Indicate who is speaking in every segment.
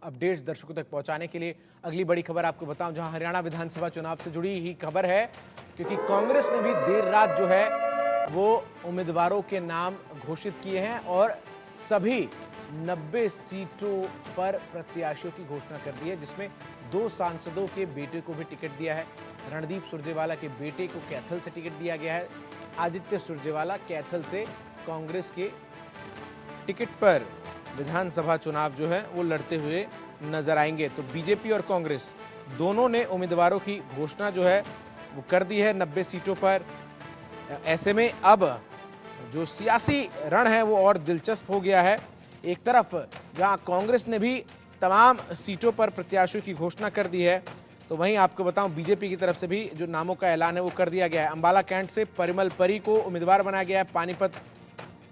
Speaker 1: Updates दर्शकों तक पहुंचाने के लिए अगली बड़ी खबर आपको बताऊं, जहां हरियाणा विधानसभा चुनाव से जुड़ी ही खबर है, क्योंकि कांग्रेस ने भी देर रात जो है वो उम्मीदवारों के नाम घोषित किए हैं और सभी 90 सीटों पर प्रत्याशियों की घोषणा कर दी है, जिसमें 2 सांसदों के बेटे को भी टिकट दिया है। रणदीप सुरजेवाला के बेटे को कैथल से टिकट दिया गया है। आदित्य सुरजेवाला कैथल से कांग्रेस के टिकट पर विधानसभा चुनाव जो है वो लड़ते हुए नजर आएंगे। तो बीजेपी और कांग्रेस दोनों ने उम्मीदवारों की घोषणा जो है वो कर दी है 90 सीटों पर। ऐसे में अब जो सियासी रण है वो और दिलचस्प हो गया है। एक तरफ जहां कांग्रेस ने भी तमाम सीटों पर प्रत्याशियों की घोषणा कर दी है, तो वहीं आपको बताऊं बीजेपी की तरफ से भी जो नामों का ऐलान है वो कर दिया गया है। अंबाला कैंट से परिमल परी को उम्मीदवार बनाया गया है। पानीपत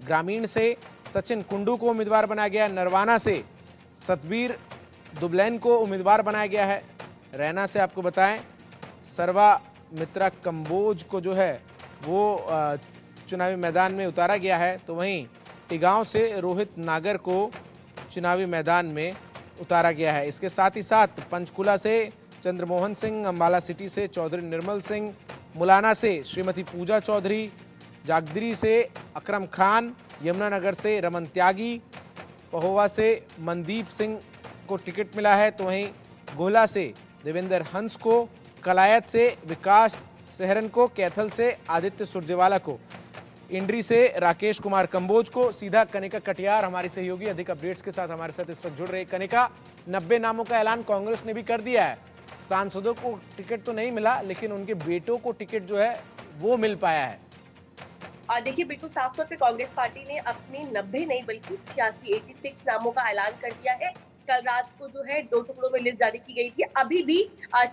Speaker 1: ग्रामीण से सचिन कुंडू को उम्मीदवार बनाया गया है। नरवाना से सतबीर दुबलैन को उम्मीदवार बनाया गया है। रैना से आपको बताएं सर्वा मित्रा कंबोज को जो है वो चुनावी मैदान में उतारा गया है। तो वहीं टिगांव से रोहित नागर को चुनावी मैदान में उतारा गया है। इसके साथ ही साथ पंचकुला से चंद्रमोहन सिंह, अंबाला सिटी से चौधरी निर्मल सिंह, मुलाना से श्रीमती पूजा चौधरी, जागदरी से अकरम खान, यमुनानगर से रमन त्यागी, पहोवा से मनदीप सिंह को टिकट मिला है। तो वहीं गोला से देवेंद्र हंस को, कलायत से विकास सहरन को, कैथल से आदित्य सुरजेवाला को, इंड्री से राकेश कुमार कंबोज को, सीधा कनिका कटियार हमारी सहयोगी अधिक अपडेट्स के साथ हमारे साथ इस वक्त जुड़ रहे। कनिका, 90 नामों का ऐलान कांग्रेस ने भी कर दिया है। सांसदों को टिकट तो नहीं मिला, लेकिन उनके बेटों को टिकट जो है वो मिल पाया है।
Speaker 2: देखिए, बिल्कुल साफ तौर पे कांग्रेस पार्टी ने अपने 90 नहीं बल्कि 86 नामों का ऐलान कर दिया है। कल रात को जो है 2 टुकड़ों में लिस्ट जारी की गई थी। अभी भी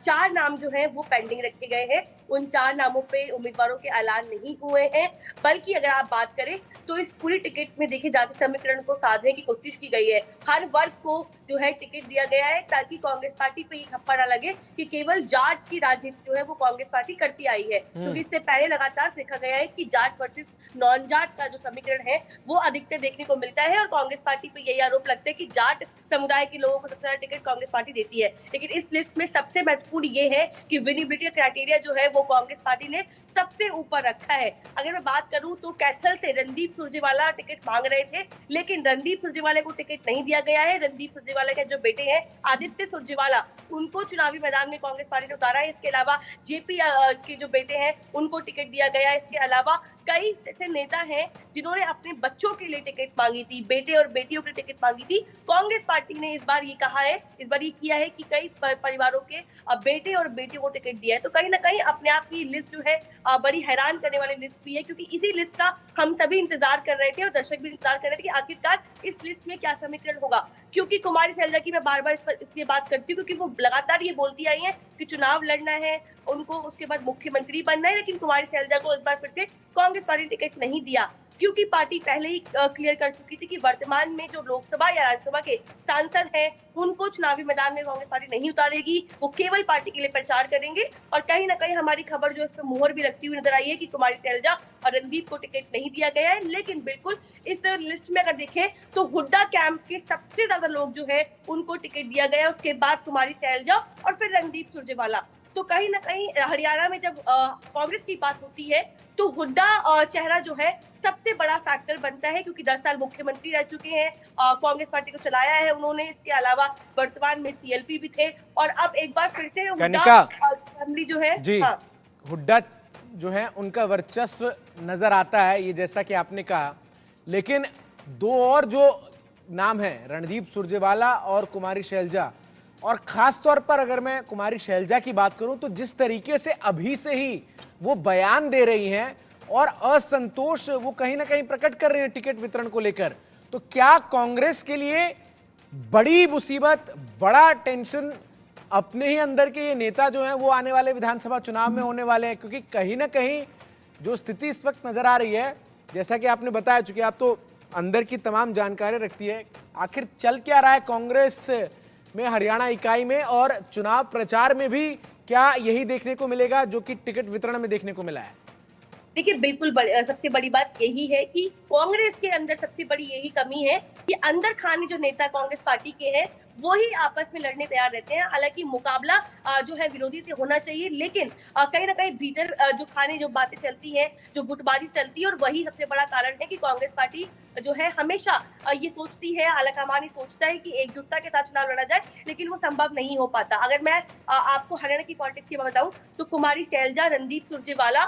Speaker 2: 4 नाम जो है वो पेंडिंग रखे गए हैं। उन 4 नामों पे उम्मीदवारों के ऐलान नहीं हुए हैं, बल्कि अगर आप बात करें तो इस पूरी टिकट में देखिए जाति समीकरण को साधने की कोशिश की गई है। हर वर्ग को जो है टिकट दिया गया है, ताकि कांग्रेस पार्टी पे ये ठप्पा ना लगे कि केवल जाट की राजनीति जो है वो कांग्रेस पार्टी करती आई है। क्योंकि इससे पहले लगातार देखा गया है कि जाट वर्सेस नॉन जाट का जो समीकरण है वो अधिकतर देखने को मिलता है, और कांग्रेस पार्टी पे यही आरोप लगता है कि जाट समुदाय के लोगों को सबसे ज्यादा टिकट कांग्रेस पार्टी देती है। लेकिन इस लिस्ट में सबसे महत्वपूर्ण ये है कि विनिबिलिटी का क्राइटेरिया जो है वो कांग्रेस पार्टी ने सबसे ऊपर रखा है। अगर मैं बात करूं तो कैथल से रणदीप सुरजेवाला टिकट मांग रहे थे, लेकिन रणदीप सुरजेवाला को टिकट नहीं दिया गया है। रणदीप सुरजेवाला के जो बेटे हैं आदित्य सुरजेवाला, उनको चुनावी मैदान में कांग्रेस पार्टी ने उतारा है। इसके अलावा जेपी के जो बेटे हैं उनको टिकट दिया गया है। इसके अलावा कई ऐसे नेता हैं जिन्होंने अपने बच्चों के लिए टिकट मांगी थी, बेटे और बेटियों के लिए टिकट मांगी थी। कांग्रेस पार्टी ने इस बार ये कहा है, इस बार ये किया है कि कई परिवारों के बेटे और बेटियों को टिकट दिया है। तो कहीं ना कहीं अपने आप की लिस्ट जो है बड़ी हैरान करने वाली लिस्ट भी है, क्योंकि इसी लिस्ट का हम सभी इंतजार कर रहे थे और दर्शक भी इंतजार कर रहे थे कि आखिरकार इस लिस्ट में क्या समीकरण होगा। क्योंकि कुमारी शैलजा की मैं बार बार इसलिए बात करती हूँ क्योंकि वो लगातार ये बोलती आई है कि चुनाव लड़ना है उनको, उसके बाद मुख्यमंत्री बनना है, लेकिन कुमारी शैलजा को इस बार फिर से कांग्रेस पार्टी टिकट नहीं दिया, क्योंकि पार्टी पहले ही क्लियर कर चुकी थी कि वर्तमान में जो लोकसभा या राज्यसभा के सांसद हैं उनको चुनावी मैदान में कांग्रेस पार्टी नहीं उतारेगी, वो केवल पार्टी के लिए प्रचार करेंगे। और कहीं ना कहीं हमारी खबर जो इस पर मुहर भी लगती हुई नजर आई है कि कुमारी शैलजा और रणदीप को टिकट नहीं दिया गया है। लेकिन बिल्कुल इस लिस्ट में अगर देखें तो हुड्डा कैंप के सबसे ज्यादा लोग जो है उनको टिकट दिया गया, उसके बाद कुमारी शैलजा और फिर रणदीप सुरजेवाला। तो कहीं ना कहीं हरियाणा में जब कांग्रेस की बात होती है तो हुड्डा चेहरा जो है सबसे बड़ा फैक्टर बनता है, क्योंकि 10 साल मुख्यमंत्री रह चुके हैं, कांग्रेस पार्टी को चलाया है उन्होंने। इसके अलावा वर्तमान में सीएलपी भी थे, और अब एक बार फिर से हुड्डा फैमिली जो है
Speaker 1: जी, हाँ। हुड्डा जो है उनका वर्चस्व नजर आता है, ये जैसा कि आपने कहा। लेकिन 2 और जो नाम है रणदीप सुरजेवाला और कुमारी शैलजा, और खास तौर पर अगर मैं कुमारी शैलजा की बात करूं तो जिस तरीके से अभी से ही वो बयान दे रही हैं और असंतोष वो कहीं ना कहीं प्रकट कर रही हैं टिकट वितरण को लेकर, तो क्या कांग्रेस के लिए बड़ी मुसीबत, बड़ा टेंशन अपने ही अंदर के ये नेता जो हैं वो आने वाले विधानसभा चुनाव में होने वाले हैं? क्योंकि कहीं ना कहीं जो स्थिति इस वक्त नजर आ रही है, जैसा कि आपने बताया, चूंकि आप तो अंदर की तमाम जानकारी रखती है, आखिर चल क्या रहा है कांग्रेस में हरियाणा इकाई में, और चुनाव प्रचार में भी क्या यही देखने को मिलेगा जो कि टिकट वितरण में देखने को मिला है?
Speaker 2: देखिए, बिल्कुल सबसे बड़ी बात यही है कि कांग्रेस के अंदर सबसे बड़ी यही कमी है कि अंदर खाने जो नेता कांग्रेस पार्टी के हैं वो ही आपस में लड़ने तैयार रहते हैं। हालांकि मुकाबला जो है विरोधी से होना चाहिए, लेकिन कहीं ना कहीं भीतर जो खाने जो बातें चलती हैं, जो गुटबाजी चलती है, और वही सबसे बड़ा कारण है कि कांग्रेस पार्टी जो है हमेशा ये सोचती है, आलाकमान ये सोचता है कि एकजुटता के साथ चुनाव लड़ा जाए, लेकिन वो संभव नहीं हो पाता। अगर मैं आपको हरियाणा की पॉलिटिक्स की बात बताऊं तो कुमारी शैलजा, रणदीप सुरजेवाला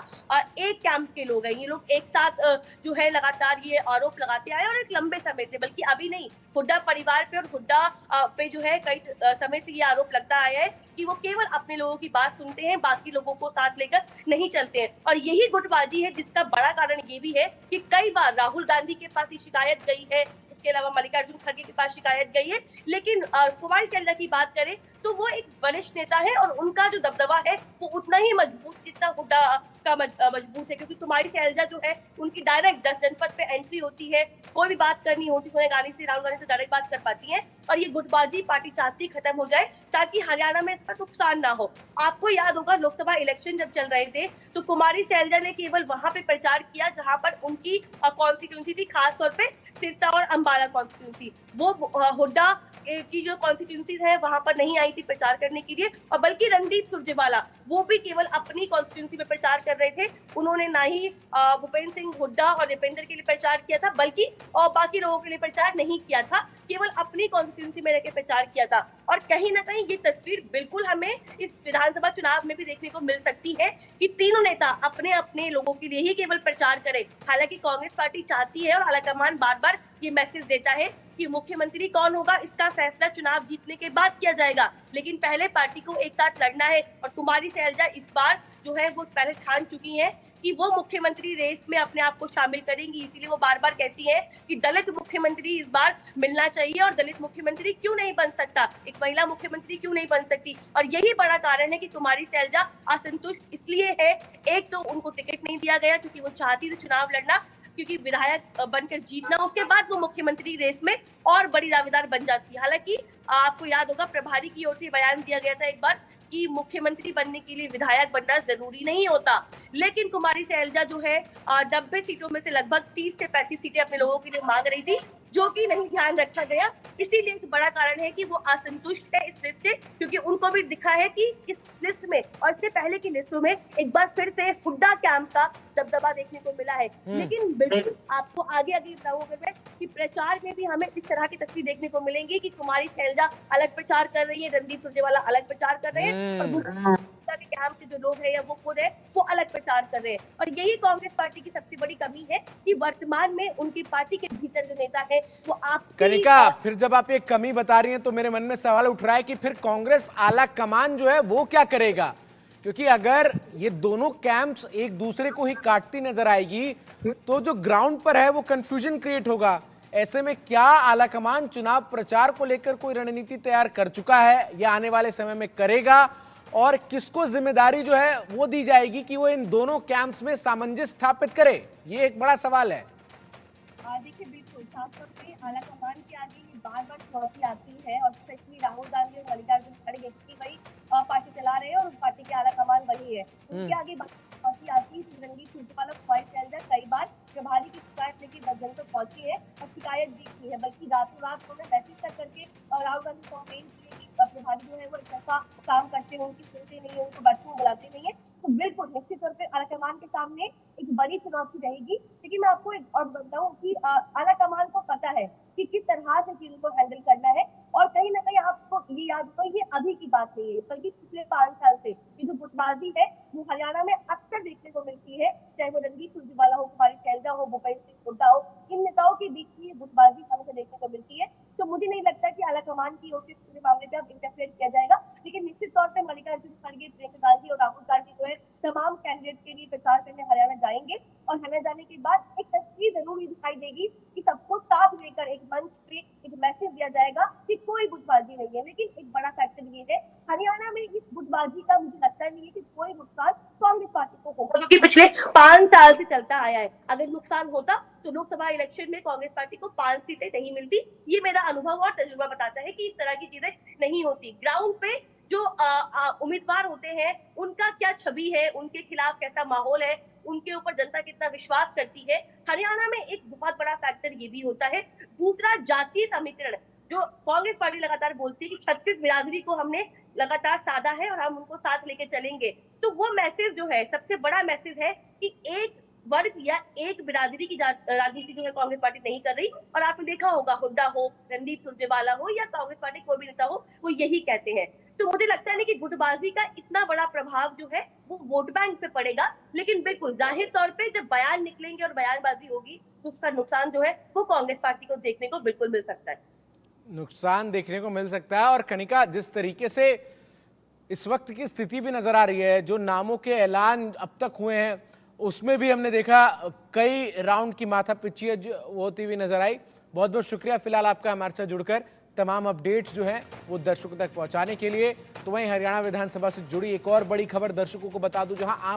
Speaker 2: एक कैंप के लोग हैं। ये लोग एक साथ जो है लगातार ये आरोप लगाते आए और एक लंबे समय से, बल्कि अभी नहीं, हुड्डा परिवार पे और हुड्डा पे जो है कई समय से ये आरोप लगता आया है कि वो केवल अपने लोगों की बात सुनते हैं, बाकी लोगों को साथ लेकर नहीं चलते हैं। और यही गुटबाजी है जिसका बड़ा कारण ये भी है कि कई बार राहुल गांधी के पास ये शिकायत गई है, उसके अलावा मल्लिकार्जुन खड़गे के पास शिकायत गई है, लेकिन कुमारी शैलजा की बात करें तो वो एक वरिष्ठ नेता है और उनका जो दबदबा है वो उतना ही मजबूत जितना हुड्डा का मजबूत है, क्योंकि कुमारी शैलजा जो है उनकी डायरेक्ट 10 जनपद पे एंट्री होती है, कोई भी बात करनी होती है गांधी से, राहुल गांधी से डायरेक्ट बात कर पाती है। और ये गुटबाजी पार्टी चाहती खत्म हो जाए ताकि हरियाणा में इसका नुकसान ना हो। आपको याद होगा लोकसभा इलेक्शन जब चल रहे थे तो कुमारी शैलजा ने केवल वहां पे प्रचार किया जहां पर उनकी कॉन्स्टिट्यूंसी थी, खासतौर पे सिरसा और अंबाला कॉन्स्टिट्यूंसी। वो हुड्डा की जो कॉन्स्टिट्यूंसीज है वहां पर नहीं आई थी प्रचार करने के लिए, और बल्कि रणदीप सुरजेवाला वो भी केवल अपनी कॉन्स्टिट्यूंसी में प्रचार कर रहे थे। उन्होंने ना ही भूपेंद्र सिंह हुड्डा और दीपेंद्र के लिए प्रचार किया था, बल्कि बाकी लोगों के लिए प्रचार नहीं किया था, केवल अपनी कॉन्स्टिट्यूंसी में रहकर प्रचार किया था। और कहीं ना कहीं ये तस्वीर बिल्कुल हमें इस विधानसभा चुनाव में भी देखने को मिल सकती है कि तीनों नेता अपने अपने लोगों के लिए ही केवल प्रचार करें। हालांकि कांग्रेस पार्टी चाहती है और आलाकमान बार बार ये मैसेज देता है कि मुख्यमंत्री कौन होगा इसका फैसला चुनाव जीतने के बाद किया जाएगा, लेकिन पहले पार्टी को एक साथ लड़ना है। और कुमारी शैलजा इस बार जो है वो पहले ठान चुकी हैं कि वो मुख्यमंत्री रेस में अपने आप को शामिल करेंगी, इसीलिए वो बार बार कहती है कि दलित मुख्यमंत्री इस बार मिलना चाहिए, और दलित मुख्यमंत्री क्यों नहीं बन सकता, एक महिला मुख्यमंत्री क्यों नहीं बन सकती। और यही बड़ा कारण है कि कुमारी शैलजा असंतुष्ट इसलिए है, एक तो उनको टिकट नहीं दिया गया क्योंकि वो चाहती थी चुनाव लड़ना, क्योंकि विधायक बनकर जीतना, उसके बाद वो मुख्यमंत्री रेस में और बड़ी दावेदार बन जाती है। हालांकि आपको याद होगा प्रभारी की ओर से बयान दिया गया था एक बार कि मुख्यमंत्री बनने के लिए विधायक बनना जरूरी नहीं होता, लेकिन कुमारी शैलजा जो है 90 सीटों में से लगभग 30 से 35 सीटें अपने लोगों के लिए मांग रही थी, जो कि नहीं ध्यान रखा गया। इसीलिए एक बड़ा कारण है कि वो असंतुष्ट है इस लिस्ट से, क्योंकि उनको भी दिखा है कि इस लिस्ट में और इससे पहले की लिस्टों में एक बार फिर से हुड्डा कैंप का दबदबा देखने को मिला है। लेकिन बिल्कुल आपको आगे आगे बताऊं अगर मैं कि प्रचार में भी हमें इस तरह की तस्वीर देखने को मिलेंगी कि कुमारी शैलजा अलग प्रचार कर रही है, रणदीप सुरजेवाला अलग प्रचार कर रहे हैं, और हुड्डा के कैंप के जो लोग हैं या वो खुद है वो अलग प्रचार कर रहे हैं। और यही कांग्रेस पार्टी की सबसे बड़ी कमी है कि वर्तमान में उनकी पार्टी के भीतर जो नेता है वो आप
Speaker 1: कनिका, फिर जब आप एक कमी बता रही हैं तो मेरे मन में सवाल उठ रहा है कि फिर कांग्रेस आला कमान जो है वो क्या करेगा, क्योंकि अगर ये दोनों कैंप्स एक दूसरे को ही काटती नजर आएगी तो जो ग्राउंड पर है वो कंफ्यूजन क्रिएट होगा। ऐसे में क्या आला कमान चुनाव प्रचार को लेकर कोई रणनीति तैयार कर चुका है या आने वाले समय में करेगा, और किसको जिम्मेदारी जो है वो दी जाएगी कि वो इन दोनों कैंप्स में सामंजस्य स्थापित करे, ये एक बड़ा सवाल है।
Speaker 2: देखिए बिल्कुल खासतौर पे आलाकमान के आगे ये बार बार चुनौती आती है, और स्पेशली राहुल गांधी और मल्लिकार्जुन खड़गे की वही पार्टी चला रहे हैं और उस पार्टी के आलाकमान वही है, उनके आगे चुनौती आती है। रणदीप सुरजेवाला कुमारी शैलजा कई बार प्रभारी की शिकायत लेके बदल तक पहुंची है और शिकायत भी की है, बल्कि रातों रात उन्होंने मैसेज तक करके राहुल गांधी को कंप्लेन की है कि प्रभारी जो है वो ऐसा काम करते हैं, उनकी सुनते नहीं है, उनको बैठने में बुलाते नहीं है। तो बिल्कुल निश्चित तौर पर आलाकमान के सामने एक बड़ी चुनौती रहेगी। लेकिन मैं आपको एक और बताऊं कि आलाकमान को पता है कि किस तरह से चीजों को हैंडल करना है, और कहीं ना कहीं आपको ये याद हो ये अभी की बात नहीं है, बल्कि पिछले 5 साल से ये जो गुटबाजी है वो हरियाणा में अक्सर देखने को मिलती है, चाहे वो रणदीप सुरजेवाला हो, कुमारी शैलजा हो, भूपेंद्र सिंह हुड्डा हो, इन नेताओं के बीच की ये गुटबाजी हमें देखने को मिलती है। तो मुझे नहीं लगता कि आलाकमान की ओर से पूरे मामले पे अब इंटरफेयर किया जाएगा, लेकिन निश्चित तौर पर मल्लिकार्जुन खड़गे, प्रियंका गांधी और राहुल गांधी जो है तमाम कैंडिडेट के लिए प्रचार करने हरियाणा जाएंगे, और हरियाणा जाने के बाद एक तस्वीर जरूर दिखाई देगी कि सबको साथ लेकर एक मंच पे एक मैसेज दिया जाएगा कि कोई गुटबाजी नहीं है। लेकिन एक बड़ा फैक्टर ये है हरियाणा में इस गुटबाजी का मुझे लगता नहीं है कि कोई नुकसान कांग्रेस पार्टी को होगा, क्योंकि पिछले 5 साल से चलता आया है। अगर नुकसान होता तो लोकसभा इलेक्शन में कांग्रेस पार्टी को 5 सीटें नहीं मिलती। ये मेरा अनुभव और तजुर्बा बताता है कि इस तरह की चीजें नहीं होती। ग्राउंड पे जो उम्मीदवार होते हैं उनका क्या छवि है, उनके खिलाफ कैसा माहौल है, उनके ऊपर जनता कितना विश्वास करती है, हरियाणा में एक बहुत बड़ा फैक्टर ये भी होता है। दूसरा जातीय समीकरण, जो कांग्रेस पार्टी लगातार बोलती है कि 36 बिरादरी को हमने लगातार साधा है और हम उनको साथ लेके चलेंगे, तो वो मैसेज जो है सबसे बड़ा मैसेज है कि एक वर्ग या एक बिरादरी की राजनीति जो है कांग्रेस पार्टी नहीं कर रही। और आपने देखा होगा, हुड्डा हो, रणदीप सुरजेवाला हो या कांग्रेस पार्टी कोई भी नेता हो, वो यही कहते हैं। तो मुझे लगता है ना कि गुटबाजी का इतना बड़ा प्रभाव जो है वो वोट बैंक पे पड़ेगा, लेकिन बिल्कुल जाहिर तौर पे जब बयान निकलेंगे और बयानबाजी होगी तो उसका नुकसान जो है वो कांग्रेस पार्टी को देखने को बिल्कुल मिल सकता है।
Speaker 1: नुकसान देखने को मिल सकता है। और कनिका, जिस तरीके से इस वक्त की स्थिति भी नजर आ रही है, जो नामों के ऐलान अब तक हुए हैं उसमें भी हमने देखा कई राउंड की माथापिच्ची होती हुई नजर आई। बहुत बहुत शुक्रिया फिलहाल आपका हमारे साथ जुड़कर तमाम अपडेट्स जो हैं वो दर्शकों तक पहुंचाने के लिए। तो वहीं हरियाणा विधानसभा से जुड़ी एक और बड़ी खबर दर्शकों को बता दूं, जहां